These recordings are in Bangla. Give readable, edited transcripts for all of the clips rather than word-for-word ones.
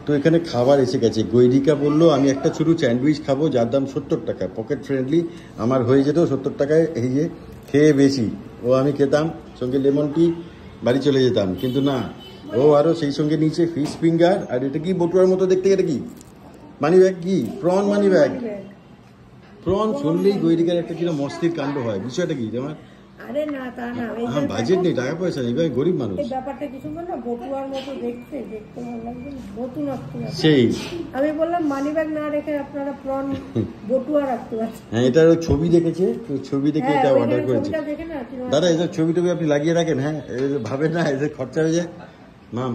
তো এখানে খাবার এসে গেছে। গৈরিকা বললো আমি একটা ছোটো স্যান্ডউইচ খাবো যার দাম 70 টাকা, পকেট ফ্রেন্ডলি, আমার হয়ে যেত 70 টাকায়। এই যে খেয়ে বেশি ও আমি খেতাম, সঙ্গে লেমন টি, বাড়ি চলে যেতাম। কিন্তু না, ও আরও সেই সঙ্গে নিচে ফিশ ফিঙ্গার, আর এটা কি বটুয়ার মতো দেখতে, এটা কি মানি ব্যাগ, কি প্রন মানি ব্যাগ। প্রন শুনলেই গৈরিকার একটা কিরকম মস্তির কাণ্ড হয়। বিষয়টা কি তোমার? আরে না, তা না, হ্যাঁ, বাজেট নেই, টাকা পয়সা নেই, ভাই গরিব মানুষ। এই ব্যাপারটা কিছু না, বটুয়ার মতো দেখতে ভালো লাগবে, নতুন আসতে সেই আমি বললাম মানি ব্যাগ না রেখে আপনারা প্রন বটুয়া রাখতে পারছেন। হ্যাঁ, এটার ছবি দেখেছে, ছবি দেখে এটা অর্ডার করেছে। দাদা এদের ছবি টবি আপনি লাগিয়ে রাখেন, হ্যাঁ ভাবেন না এদের খরচা হয়ে যায় মাম।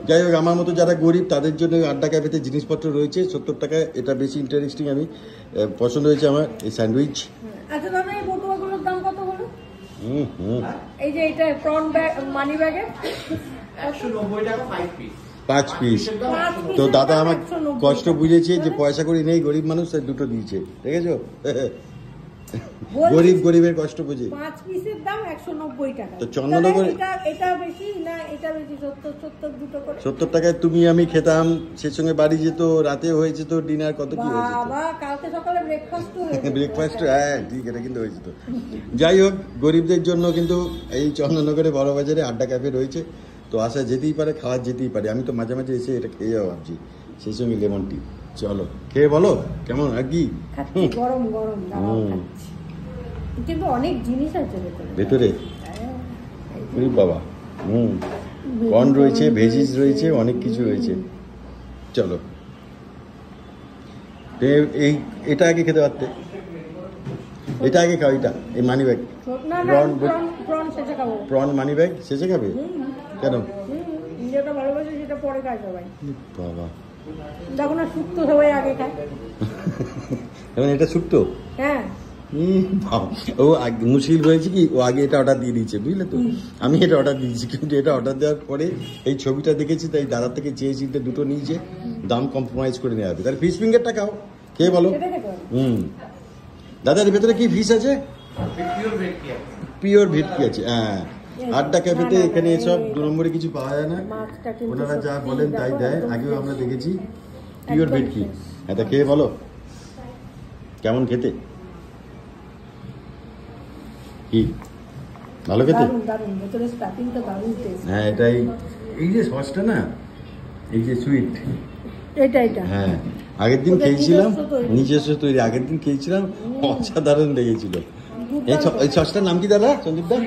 যাই হোক, আমার মতো যারা গরিব তাদের জন্য আড্ডা ক্যাফেতে জিনিসপত্র রয়েছে 70 টাকায়। এটা বেশি ইন্টারেস্টিং, আমি পছন্দ হয়েছে আমার এই স্যান্ডউইচ। আচ্ছা দাদা, এই বটুয়াগুলোর দাম কত হলো? এই যে এটা প্রন ব্যাগ মানি ব্যাগে 190 টাকা 5 পিস। তো দাদা আমার কষ্ট বুঝেছে যে পয়সা করি নেই, গরিব মানুষ, তাই দুটো দিয়েছে, দেখেছো? গরিবের কষ্ট বুঝে। 5 পিসের দাম 190 টাকা। তো চন্দননগরে এটা বেশি না, এটা বেশি? 70 দুটো করে 70 টাকায় তুমি আমি খেতাম, সেই সঙ্গে বাড়ি যেত, রাতে হয়েছে তো ডিনার, কত কি হয়েছে। বাবা কালকে সকালে ব্রেকফাস্ট, হ্যাঁ ঠিক, এটা কিন্তু হয়েছে তো। যাই হোক, গরিবদের জন্য কিন্তু এই চন্দননগরে বড় বাজারে আড্ডা ক্যাফে রয়েছে। তো আসা যেতেই পারে, খাওয়া যেতেই পারে। আমি তো মাঝে মাঝে এসে এটা খেয়ে যাওয়া ভাবছি, সেই সঙ্গে লেমন টি। চলো খেয়ে বলো কেমন আর কি। গরম গরম কিন্তু অনেক জিনিস আছে ভেতরে, বাবা। কর্ন রয়েছে, ভেজিস রয়েছে, অনেক কিছু রয়েছে। চলো, এই এটা আগে খেতে পারতে, এটা আগে খাও, এটা এই money bag prawn money bag শেষে খাবে কেন? যেটা ভালোবাসে সেটা পরে খায় সবাই। বাবা দেখো না, শুক্তো সবাই আগে খায়। এটা শুক্তো? হ্যাঁ। ও মুশকিল রয়েছে কি, ও আগে এটা অর্ডার দিয়ে দিয়েছে, বুঝলে তো। আমি এটা অর্ডার দিয়েছি, কিন্তু এটা অর্ডার দেওয়ার পরে এই ছবিটা দেখেছি, তাই দাদার থেকে চেয়েছি দুটো নিয়েছে, দাম কম্প্রোমাইজ করে নেওয়া হবে। তাহলে ফিশ ফিঙ্গারটা খাও, খেয়ে বলো। দাদার ভেতরে কি ফিশ আছে? পিওর ভেটকি আছে। হ্যাঁ, আড্ডা ক্যাফেতে এখানে এসব 2 নম্বরে কিছু পাওয়া যায় না, ওনারা যা বলেন তাই দেয়। আগেও আমরা দেখেছি পিওর ভেটকি। এটা খেয়ে বলো কেমন খেতে, কি ভালো খেতে? হ্যাঁ, এটাই, এই যে সসটা না, এই যে সুইট, হ্যাঁ আগের দিন খেয়েছিলাম, নিজস্ব তৈরি, আগের দিন খেয়েছিলাম, অসাধারণ লেগেছিল। এই সসটার নাম কি দাদা, সন্দীপ দা?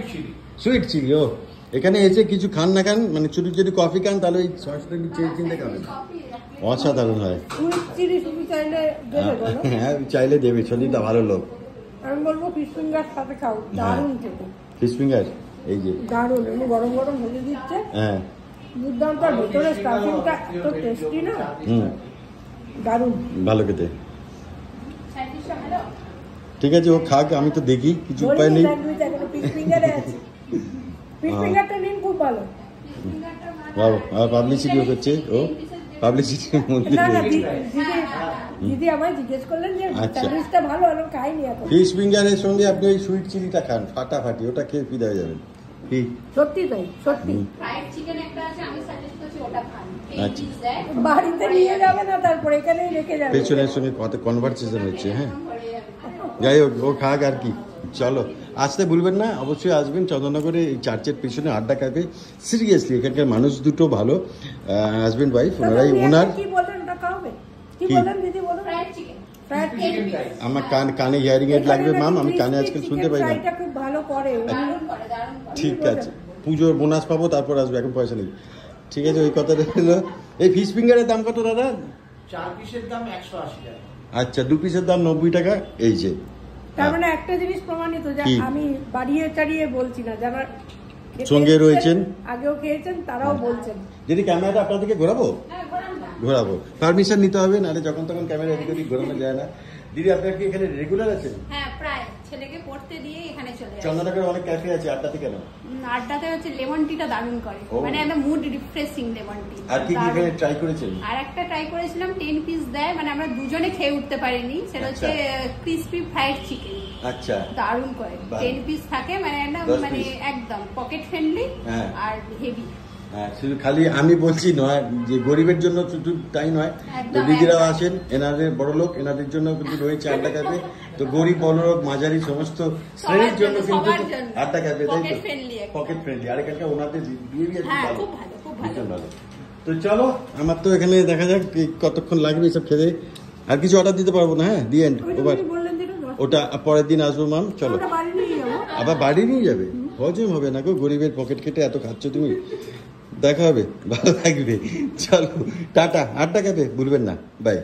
Sweet chilli. ও, এখানে এসে কিছু খান না খান, মানে ছোট যদি কফি খান, তাহলে ওই সসটা চিনতে খাবেন, অসাধারণ হয়। হ্যাঁ চাইলে দেবে, সন্দীপ দা ভালো লোক। আমি বলবো ফিশ ফিঙ্গার সাথে খাও, দারুণ খেতে। ফিশ ফিঙ্গার এই যে দারুণ, এমনি গরম গরম ভেজে দিচ্ছে। হ্যাঁ, দুর্দান্ত, ভেতরে স্টাফিংটা এত টেস্টি না, দারুণ ভালো খেতে। ঠিক আছে, ও খাক, আমি তো দেখি, কিছু উপায় নেই। ফিশ ফিঙ্গারে আছে, ফিশ ফিঙ্গারটা নিন, খুব ভালো। পাবলিসিটিও করছে ও, পাবলিসিটির মধ্যে দিদি আমায় জিজ্ঞেস করলেন যে স্যান্ডউইচটা ভালো, আমি খাইনি এখন। ফিশ ফিঙ্গারের সঙ্গে আপনি ওই সুইট চিলিটা খান, ফাটাফাটি, ওটা খেয়ে ফিদা হয়ে যাবেন। সত্যি তাই, সত্যি। ফ্রাইড চিকেন একটা আছে, আমি সাজেস্ট করছি ওটা খান। আচ্ছা, বাড়িতে নিয়ে যাবে না, তারপরে এখানেই রেখে যাবে। পেছনের সঙ্গে কত কনভারসেশন হচ্ছে। হ্যাঁ, যাই হোক, ও খাক আর কি। চলো, আসতে ভুলবেন না, অবশ্যই আসবেন চন্দননগরে, এই চার্চের পিছনে আড্ডা ক্যাফে। সিরিয়াসলি এখানকার মানুষ দুটো ভালো, হাজবেন্ড ওয়াইফ, ওনারাই ওনার। কি বলেন ওটা খাবে? কি বলেন দিদি, বলেন? Fried chicken. আমার কানে হিয়ারিং এড লাগবে ম্যাম, আমি কানে আজকাল শুনতে পাই না। খুব ভালো করে, ঠিক আছে, পুজোর বোনাস পাবো, তারপর আসবে, এখন পয়সা নেই। ঠিক আছে, ওই কথাটা হলো। এই ফিশ ফিঙ্গারের দাম কত দাদা? 4 পিসের দাম 180 টাকা। আচ্ছা, 2 পিসের দাম 90 টাকা। এই যে তার মানে একটা জিনিস প্রমাণিত, যে আমি বাড়িয়ে চাড়িয়ে বলছি না, যারা সঙ্গে রয়েছেন, আগেও খেয়েছেন, তারাও বলছেন। যদি ক্যামেরাটা আপনাদেরকে ঘোরাবো, ঘোরাবো, পারমিশন নিতে হবে, নাহলে যখন তখন ক্যামেরা এদিক ওদিক ঘোরানো যায় না। দিদি, আপনার কি এখানে রেগুলার আছেন? হ্যাঁ, প্রায় ছেলেকে পড়তে দিয়ে এখানে চলে আসি। চন্দননগরে অনেক ক্যাফে আছে, আড্ডাতে কেন? আড্ডাতে হচ্ছে লেমন টিটা দারুণ করে, মানে একটা মুড রিফ্রেশিং লেমন টি। আর কি কি এখানে ট্রাই করেছেন? আর একটা ট্রাই করেছিলাম, 10 পিস দেয়, মানে আমরা দুজনে খেয়ে উঠতে পারিনি, সেটা হচ্ছে ক্রিসপি ফ্রাইড চিকেন। আচ্ছা, দারুণ করে, 10 পিস থাকে, মানে একদম, মানে একদম পকেট ফ্রেন্ডলি আর হেভি। হ্যাঁ, শুধু খালি আমি বলছি নয় যে গরিবের জন্য শুধু তাই নয়, তো একদম, দিদিরাও একদম। আসেন, এনাদের বড় লোক, এনাদের জন্য কিন্তু রয়েছে আড্ডা ক্যাফে। তো গরিব বড় লোক মাঝারি সমস্ত শ্রেণীর জন্য কিন্তু সবার জন্য। আড্ডা ক্যাফে, তাই তো Pocket friendly একটা। Pocket friendly. আর এখানকার ওনাদের বিহেভিয়ার হ্যাঁ, ভালো, খুব ভালো, খুব ভালো। ভীষণ ভালো। তো চলো, আমার তো এখানে দেখা যাক কি কতক্ষণ লাগবে সব খেতে। আর কিছু অর্ডার দিতে পারবো না, হ্যাঁ দি এন্ড ওইটা ওভার। তুমি বললেন যেটা ওটা পরের দিন আসবো মাম, চলো। ওটা বাড়ি নিয়ে যাবো। আবার বাড়ি নিয়ে যাবে, হজম হবে না গো, গরিবের পকেট কেটে এত খাচ্ছ তুমি। দেখা হবে, ভালো থাকবে, চলো টাটা, আড্ডা ক্যাফে ভুলবেন না, বাই।